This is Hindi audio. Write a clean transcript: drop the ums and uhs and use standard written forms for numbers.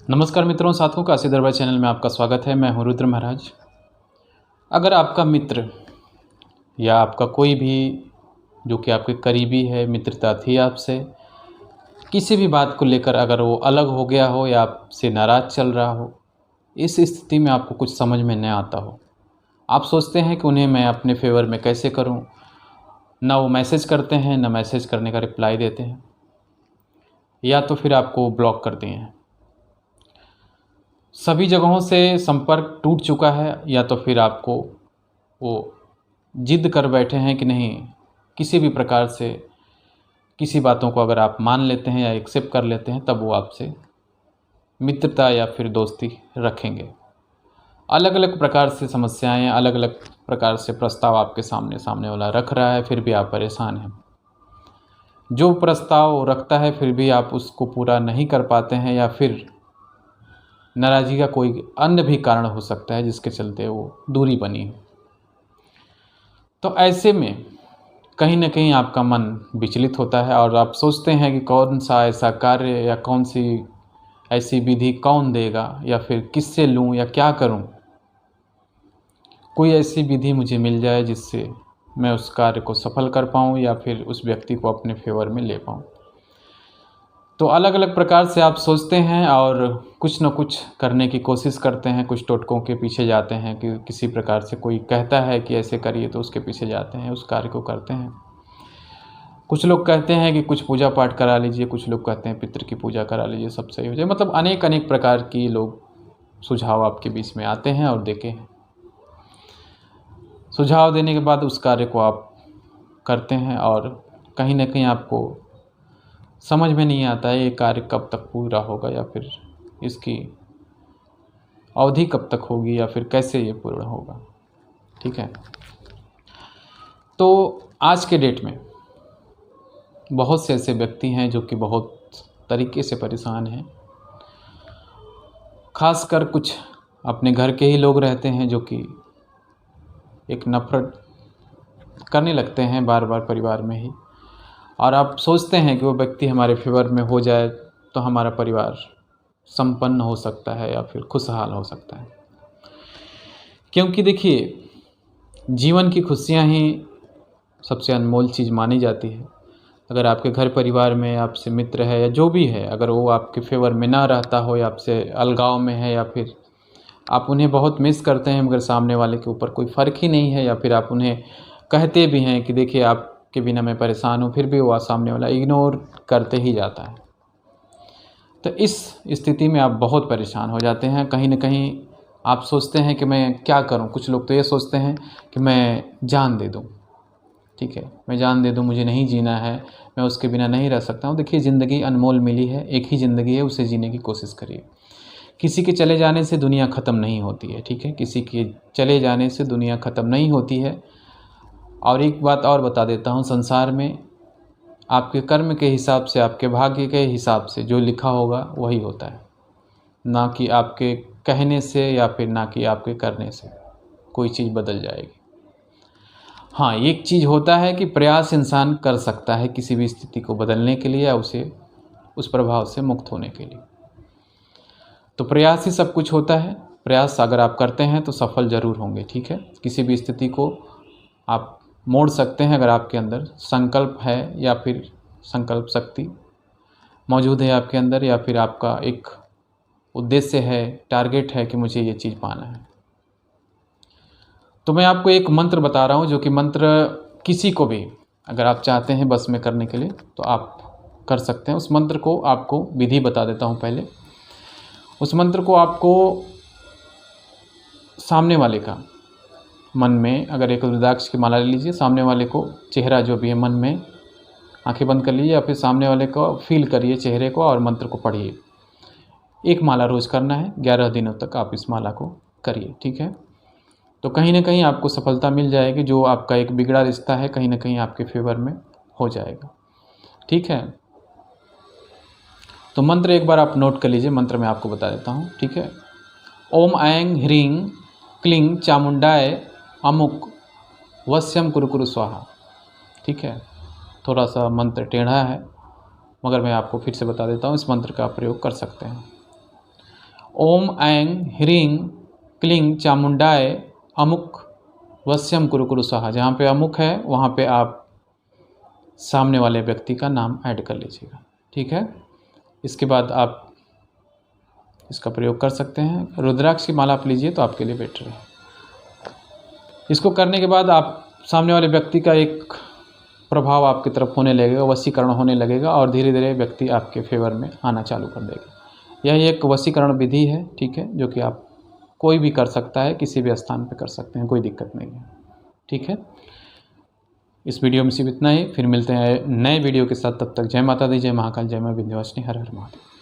नमस्कार मित्रों, साथियों, काशी दरबार चैनल में आपका स्वागत है। मैं हूं रुद्र महाराज। अगर आपका मित्र या आपका कोई भी जो कि आपके करीबी है, मित्रता थी आपसे, किसी भी बात को लेकर अगर वो अलग हो गया हो या आपसे नाराज़ चल रहा हो, इस स्थिति में आपको कुछ समझ में नहीं आता हो, आप सोचते हैं कि उन्हें मैं अपने फेवर में कैसे करूं, ना वो मैसेज करते हैं, ना मैसेज करने का रिप्लाई देते हैं, या तो फिर आपको ब्लॉक कर दिए हैं। सभी जगहों से संपर्क टूट चुका है, या तो फिर आपको वो जिद कर बैठे हैं कि नहीं, किसी भी प्रकार से किसी बातों को अगर आप मान लेते हैं या एक्सेप्ट कर लेते हैं तब वो आपसे मित्रता या फिर दोस्ती रखेंगे। अलग अलग प्रकार से समस्याएं, अलग अलग प्रकार से प्रस्ताव आपके सामने वाला रख रहा है, फिर भी आप परेशान हैं। जो प्रस्ताव वो रखता है फिर भी आप उसको पूरा नहीं कर पाते हैं, या फिर नाराज़गी का कोई अन्य भी कारण हो सकता है जिसके चलते वो दूरी बनी है। तो ऐसे में कहीं न कहीं आपका मन विचलित होता है और आप सोचते हैं कि कौन सा ऐसा कार्य या कौन सी ऐसी विधि कौन देगा, या फिर किससे लूँ या क्या करूँ। कोई ऐसी विधि मुझे मिल जाए जिससे मैं उस कार्य को सफल कर पाऊँ या फिर उस व्यक्ति को अपने फेवर में ले पाऊँ। तो अलग अलग प्रकार से आप सोचते हैं और कुछ न कुछ करने की कोशिश करते हैं, कुछ टोटकों के पीछे जाते हैं कि किसी प्रकार से कोई कहता है कि ऐसे करिए तो उसके पीछे जाते हैं, उस कार्य को करते हैं। कुछ लोग कहते हैं कि कुछ पूजा पाठ करा लीजिए, कुछ लोग कहते हैं पितृ की पूजा करा लीजिए, सब सही हो जाए। मतलब अनेक अनेक प्रकार की लोग सुझाव आपके बीच में आते हैं और देते हैं। सुझाव देने के बाद उस कार्य को आप करते हैं और कहीं न कहीं आपको समझ में नहीं आता है ये कार्य कब तक पूरा होगा, या फिर इसकी अवधि कब तक होगी, या फिर कैसे ये पूर्ण होगा। ठीक है। तो आज के डेट में बहुत से ऐसे व्यक्ति हैं जो कि बहुत तरीके से परेशान हैं। खासकर कुछ अपने घर के ही लोग रहते हैं जो कि एक नफ़रत करने लगते हैं बार बार परिवार में ही, और आप सोचते हैं कि वो व्यक्ति हमारे फेवर में हो जाए तो हमारा परिवार संपन्न हो सकता है या फिर खुशहाल हो सकता है। क्योंकि देखिए, जीवन की खुशियाँ ही सबसे अनमोल चीज़ मानी जाती है। अगर आपके घर परिवार में आपसे मित्र है या जो भी है, अगर वो आपके फेवर में ना रहता हो या आपसे अलगाव में है, या फिर आप उन्हें बहुत मिस करते हैं मगर सामने वाले के ऊपर कोई फ़र्क ही नहीं है, या फिर आप उन्हें कहते भी हैं कि देखिए आपके बिना मैं परेशान हूँ, फिर भी वो सामने वाला इग्नोर करते ही जाता है। तो इस स्थिति में आप बहुत परेशान हो जाते हैं। कहीं न कहीं आप सोचते हैं कि मैं क्या करूँ। कुछ लोग तो ये सोचते हैं कि मैं जान दे दूँ। ठीक है, मैं जान दे दूँ, मुझे नहीं जीना है, मैं उसके बिना नहीं रह सकता हूँ। देखिए, ज़िंदगी अनमोल मिली है, एक ही ज़िंदगी है, उसे जीने की कोशिश करिए। किसी के चले जाने से दुनिया ख़त्म नहीं होती है। ठीक है, किसी के चले जाने से दुनिया ख़त्म नहीं होती है। और एक बात और बता देता हूँ, संसार में आपके कर्म के हिसाब से, आपके भाग्य के हिसाब से जो लिखा होगा वही होता है, ना कि आपके कहने से या फिर ना कि आपके करने से कोई चीज़ बदल जाएगी। हाँ, एक चीज़ होता है कि प्रयास इंसान कर सकता है किसी भी स्थिति को बदलने के लिए या उसे उस प्रभाव से मुक्त होने के लिए। तो प्रयास ही सब कुछ होता है। प्रयास अगर आप करते हैं तो सफल ज़रूर होंगे। ठीक है, किसी भी स्थिति को आप मोड़ सकते हैं अगर आपके अंदर संकल्प है, या फिर संकल्प शक्ति मौजूद है आपके अंदर, या फिर आपका एक उद्देश्य है, टारगेट है कि मुझे ये चीज़ पाना है। तो मैं आपको एक मंत्र बता रहा हूँ, जो कि मंत्र किसी को भी अगर आप चाहते हैं बस में करने के लिए तो आप कर सकते हैं। उस मंत्र को आपको विधि बता देता हूँ पहले। उस मंत्र को आपको सामने वाले का मन में, अगर एक रुद्राक्ष की माला ले लीजिए, सामने वाले को चेहरा जो भी है मन में, आंखें बंद कर लीजिए, या फिर सामने वाले को फील करिए चेहरे को और मंत्र को पढ़िए। एक माला रोज़ करना है, 11 दिनों तक आप इस माला को करिए। ठीक है, तो कहीं ना कहीं आपको सफलता मिल जाएगी। जो आपका एक बिगड़ा रिश्ता है कहीं ना कहीं आपके फेवर में हो जाएगा। ठीक है, तो मंत्र एक बार आप नोट कर लीजिए। मंत्र मैं आपको बता देता हूँ। ठीक है, ओम ऐं ह्रीं क्लीं चामुंडाय अमुक वश्यम कुरु कुरु स्वाहा। ठीक है, थोड़ा सा मंत्र टेढ़ा है मगर मैं आपको फिर से बता देता हूँ, इस मंत्र का प्रयोग कर सकते हैं। ओम ऐं ह्रीं क्लीं चामुंडाय अमुक वश्यम कुरु कुरु स्वाहा। जहाँ पे अमुक है वहाँ पे आप सामने वाले व्यक्ति का नाम ऐड कर लीजिएगा। ठीक है, इसके बाद आप इसका प्रयोग कर सकते हैं। रुद्राक्ष की माला आप लीजिए तो आपके लिए बेटर है। इसको करने के बाद आप सामने वाले व्यक्ति का एक प्रभाव आपकी तरफ होने लगेगा, वशीकरण होने लगेगा और धीरे धीरे व्यक्ति आपके फेवर में आना चालू कर देगा। यह एक वशीकरण विधि है, ठीक है, जो कि आप कोई भी कर सकता है, किसी भी स्थान पे कर सकते हैं, कोई दिक्कत नहीं है। ठीक है, इस वीडियो में सिर्फ इतना ही। फिर मिलते हैं नए वीडियो के साथ, तब तक जय माता दी, जय महाकाल, जय मां विंध्यवासिनी, हर हर महादेव।